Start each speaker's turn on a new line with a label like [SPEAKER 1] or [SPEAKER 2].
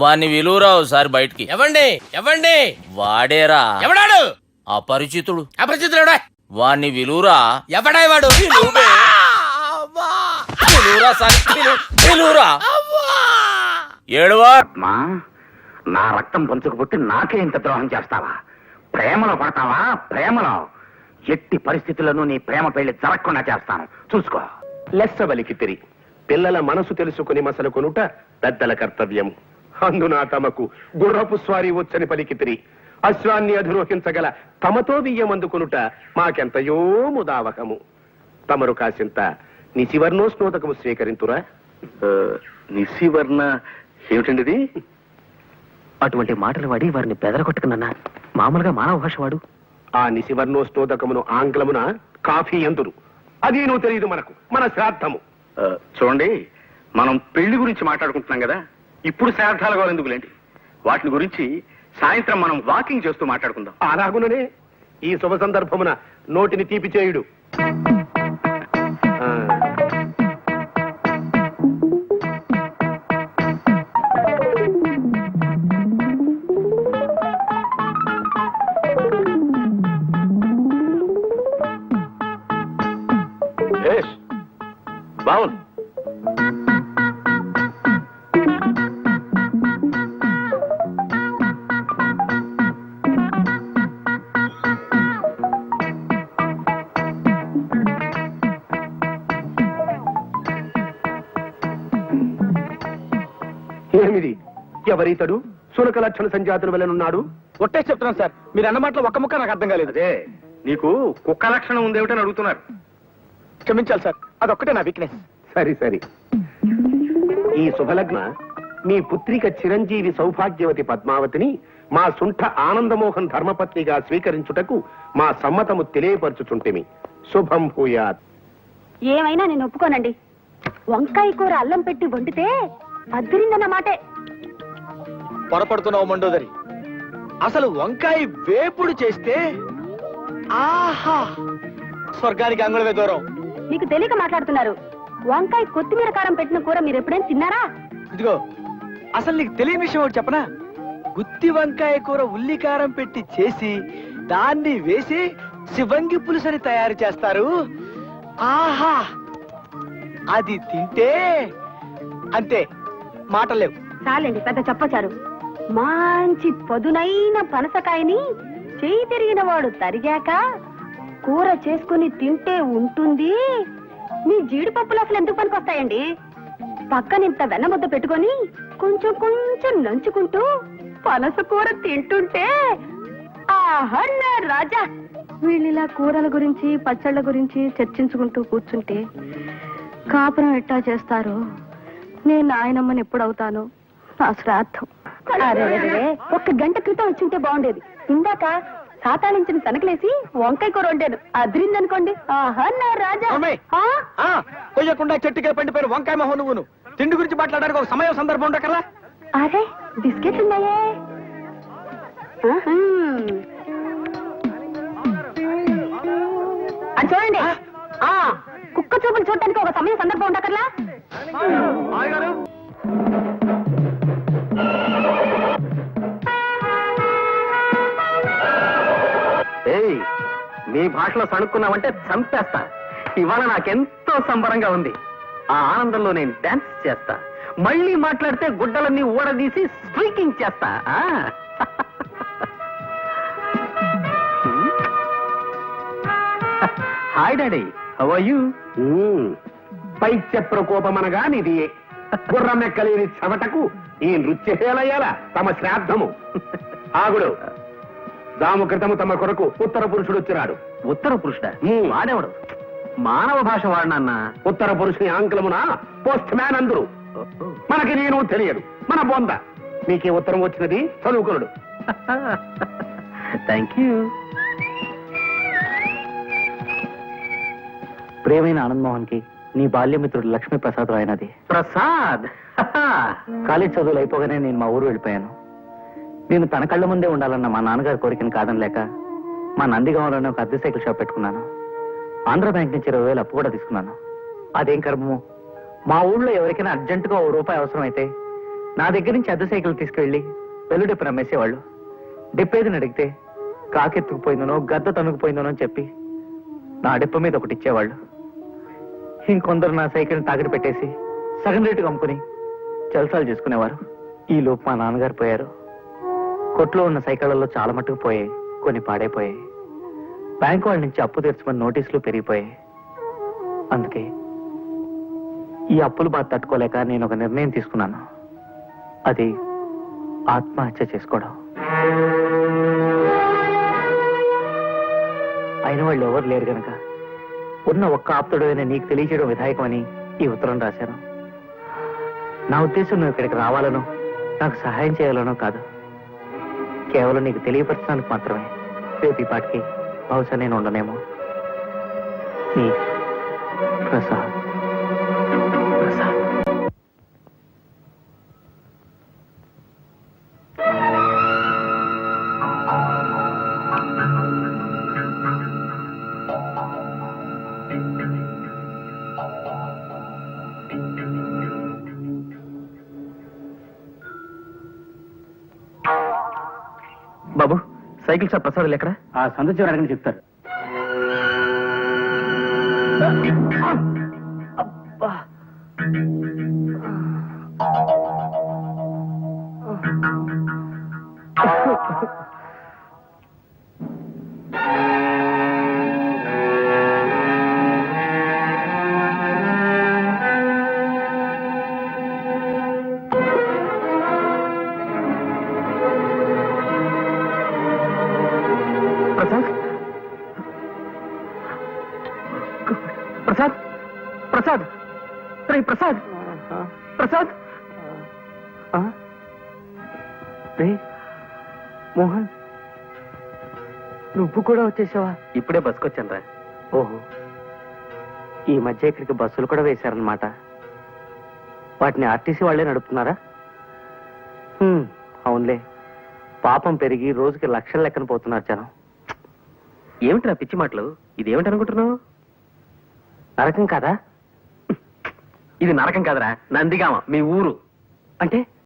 [SPEAKER 1] వాణ్ణి విలువరా ఒకసారి బయటికి.
[SPEAKER 2] ఎవండి
[SPEAKER 1] వాడేరా.
[SPEAKER 2] ఎవడాడు?
[SPEAKER 1] అపరిచితుడు.
[SPEAKER 2] అపరిచితుడు
[SPEAKER 1] వాణ్ణి విలువరా.
[SPEAKER 2] ఎవడాయి వాడు?
[SPEAKER 1] విలువరా. ఏడువా.
[SPEAKER 3] నా రక్తం పంచుకు పుట్టి నాకే ఇంత ద్రోహం చేస్తావా? ప్రేమలో పడతావా? ప్రేమలో ఎట్టి పరిస్థితుల్లోనూ నీ ప్రేమ పెళ్లి జరగకుండా చేస్తాను, చూసుకో.
[SPEAKER 4] లెస్సవలికి తిరి పిల్లల మనసు తెలుసుకుని మసలు కొనుట పెద్దల కర్తవ్యం. అందున తమకు గుర్రపు స్వారీ వచ్చని పలికితిరి. అశ్వాన్ని అధిరోహించగల తమతో బియ్యమందుకునుట మాకెంతయో ముదావహము. తమరు కాసింత నిశివర్ణోస్నోదకము స్వీకరింతురా.
[SPEAKER 3] నిశివర్ణ ఏమిటండిది?
[SPEAKER 5] అటువంటి మాటలు వాడి వారిని బెదరగొట్టుకున్నా. మామూలుగా మానవ భాష వాడు.
[SPEAKER 4] ఆ నిశివర్ణోస్నోదకమును ఆంగ్లమున కాఫీ ఎందురు. అది నువ్వు తెలియదు మనకు, మన శ్రాద్ధము.
[SPEAKER 3] చూడండి, మనం పెళ్లి గురించి మాట్లాడుకుంటున్నాం కదా, ఇప్పుడు శ్రాద్ధాల కావాలి ఎందుకులేండి. వాటిని గురించి సాయంత్రం మనం వాకింగ్ చేస్తూ మాట్లాడుకుందాం.
[SPEAKER 4] అలాగుననే ఈ శుభ సందర్భమున నోటిని తీపి చేయుడు.
[SPEAKER 3] బావుంది.
[SPEAKER 4] ఏమిది? ఎవరితడు? సునక లక్షణ సంజాతుల వలెనున్నాడు.
[SPEAKER 2] ఒట్టే చెప్తున్నాను సార్, మీరు అన్న మాటలో ఒక్క ముక్క నాకు అర్థం కాలేదు.
[SPEAKER 3] అదే నీకు కుక్క లక్షణం ఉందేమిటని అడుగుతున్నారు.
[SPEAKER 2] క్షమించాలి సార్, అదొక్కటే నా వీక్నెస్.
[SPEAKER 4] సరి సరి. ఈ శుభలగ్న మీ పుత్రిక చిరంజీవి సౌభాగ్యవతి పద్మావతిని మా సుంఠ ఆనందమోహన్ ధర్మపత్నిగా స్వీకరించుటకు మా సమ్మతము తెలియపరచుచుంటిమి. శుభం భూయాత్.
[SPEAKER 6] ఏమైనా నేను ఒప్పుకోనండి. వంకాయ కూర అల్లం పెట్టి వండితే అద్దరిందన్న మాటే.
[SPEAKER 2] పొరపడుతున్నావు మండోదరి. అసలు వంకాయ వేపుడు చేస్తే ఆహా, స్వర్గానికి అంగుళమే దూరం.
[SPEAKER 6] మీకు తెలియక మాట్లాడుతున్నారు. వంకాయ కొత్తిమీర కారం పెట్టిన కూర మీరు ఎప్పుడైనా తిన్నారా?
[SPEAKER 2] ఇదిగో, అసలు నీకు తెలియని విషయం ఒకటి చెప్పనా? గుత్తి వంకాయ కూర ఉల్లి కారం పెట్టి చేసి దాన్ని వేసి శివంగి పులుసని తయారు చేస్తారు. ఆహా, అది తింటే అంతే, మాటలేవు.
[SPEAKER 6] చాలండి, పెద్ద చెప్పచారు. మంచి పదునైన పనసకాయని చేయి తిరిగిన వాడు తరిగాక కూర చేసుకుని తింటే ఉంటుంది. మీ జీడిపప్పులు అసలు ఎందుకు పనికొస్తాయండి? పక్కనింత వెన్నముద్ద పెట్టుకొని కొంచెం కొంచెం నంచుకుంటూ పనస కూర తింటుంటే ఆహా నా రాజా. వీళ్ళిలా కూరల గురించి పచ్చళ్ళ గురించి చర్చించుకుంటూ కూర్చుంటే కాపురం ఎట్టా చేస్తారు? నేను నాయనమ్మని ఎప్పుడవుతాను? నా శ్రాద్ధం. ఒక్క గంట క్రితం వచ్చింటే బాగుండేది. ఇందాక సాతాళించిన తనకలేసి వంకాయ కూర వండాను, అదిరిందనుకోండి. ఆహా నా రాజా.
[SPEAKER 2] కొయ్యకుండా చెట్టుకే పండిపోయిన వంకాయ మొహం నువ్వును. తిండి గురించి మాట్లాడడానికి ఒక సమయం సందర్భం ఉండకల్లా.
[SPEAKER 6] అరే బిస్కెట్లు ఉన్నాయే. అది చూడండి, కుక్క చూపులు చూడటానికి ఒక సమయం సందర్భం ఉండకర్లా.
[SPEAKER 3] ఏయ్, మీ భాషలో సణుక్కున్నావంటే చంపేస్తా. ఇవాళ నాకెంతో సంబరంగా ఉంది. ఆ ఆనందంలో నేను డాన్స్ చేస్తా. మళ్ళీ మాట్లాడితే గుడ్డలన్నీ ఊడదీసి స్ట్రీకింగ్ చేస్తా. Hi daddy, how are you?
[SPEAKER 4] పైత్య ప్రకోపమనగా నిది. గుర్రమెక్కలేని చెమటకు ఈ నృత్యశేలయ్యాల తమ శ్రాద్ధము. ఆగుడు. దాము క్రితము తమ కొరకు ఉత్తర పురుషుడు వచ్చినాడు.
[SPEAKER 3] ఉత్తర పురుషుడా? వాడేవాడు? మానవ భాష వాడినన్న.
[SPEAKER 4] ఉత్తర పురుషుని ఆంగ్లమున పోస్ట్ మ్యాన్ అందరు. మనకి నేను తెలియదు, మన బొంద. మీకే ఉత్తరం వచ్చినది, చదువుకున్నాడు.
[SPEAKER 3] Thank you.
[SPEAKER 5] ప్రియమైన ఆనందమోహన్ కి నీ బాల్యమిత్రుడు లక్ష్మీ ప్రసాద్ రాయనది.
[SPEAKER 3] ప్రసాద్,
[SPEAKER 5] కాలేజ్ చదువులు అయిపోగానే నేను మా ఊరు వెళ్ళిపోయాను. నేను తన కళ్ళ ముందే ఉండాలన్న మా నాన్నగారి కోరికను కాదనలేక మా నందిగామలోనే ఒక అద్దె సైకిల్ షాప్ పెట్టుకున్నాను. ఆంధ్ర బ్యాంక్ నుంచి 20,000 అప్పు కూడా తీసుకున్నాను. అదేం కర్మము, మా ఊళ్ళో ఎవరికైనా అర్జెంటుగా ₹1 అవసరమైతే నా దగ్గర నుంచి అద్దె సైకిల్ తీసుకువెళ్ళి వెల్లుడిప్పు నమ్మేసేవాళ్ళు. డిప్పేదిని అడిగితే కాకెత్తుకుపోయిందనో గద్ద తనుకుపోయిందనో అని చెప్పి నా డిప్ప మీద ఒకటి ఇచ్చేవాళ్ళు. ఇంకొందరు నా సైకిల్ని తాకట్టు పెట్టేసి సగం రేటుగా అమ్ముకుని జల్సాలు చేసుకునేవారు. ఈ లోపు మా నాన్నగారు పోయారు. కొట్లో ఉన్న సైకిళ్లలో చాలా మట్టుకు పోయాయి, కొన్ని పాడైపోయాయి. బ్యాంకు వాళ్ళ నుంచి అప్పు తెచ్చుకుని నోటీసులు పెరిగిపోయాయి. అందుకే ఈ అప్పులు బాధ తట్టుకోలేక నేను ఒక నిర్ణయం తీసుకున్నాను. అది ఆత్మహత్య చేసుకోవడం. అయిన వాళ్ళు ఎవరు లేరు గనక ఉన్న ఒక్క ఆప్తుడైన నీకు తెలియచేయడం విధాయకమని ఈ ఉత్తరం రాశాను. నా ఉద్దేశం నువ్వు ఇక్కడికి రావాలనో నాకు సహాయం చేయాలనో కాదు, కేవలం నీకు తెలియపరచడానికి మాత్రమే. రేపు ఈ పాటికి బహుశా నేను ఉండనేమో. నీ ప్రసాద్. ప్రసాద్.
[SPEAKER 3] బాబు, సైకిల్ షాప్ ప్రసాద్ ఎక్కడ?
[SPEAKER 4] ఆ సందు చివరి అడగని చెప్తారు.
[SPEAKER 5] అబ్బా.
[SPEAKER 3] ప్రసాద్, ప్రసాద్, ప్రసాద్, రే ప్రసాద్, ప్రసాద్.
[SPEAKER 5] రే మోహన్, నువ్వు కూడా వచ్చేసావా?
[SPEAKER 3] ఇప్పుడే బస్కొచ్చాను రా.
[SPEAKER 5] ఓహో, ఈ మధ్య ఇక్కడికి బస్సులు కూడా వేశారనమాట. వాటిని ఆర్టీసీ వాళ్లే నడుపుతున్నారా? అవునులే, పాపం పెరిగి రోజుకి లక్షల లెక్కన పోతున్నారు జనం.
[SPEAKER 3] ఏమిటి నా పిచ్చి మాటలు? ఇదేమిటి అనుకుంటున్నావు?
[SPEAKER 5] నరకం కాదా?
[SPEAKER 3] ఇది నరకం కాదురా, నందిగామ, మీ ఊరు.
[SPEAKER 5] అంటే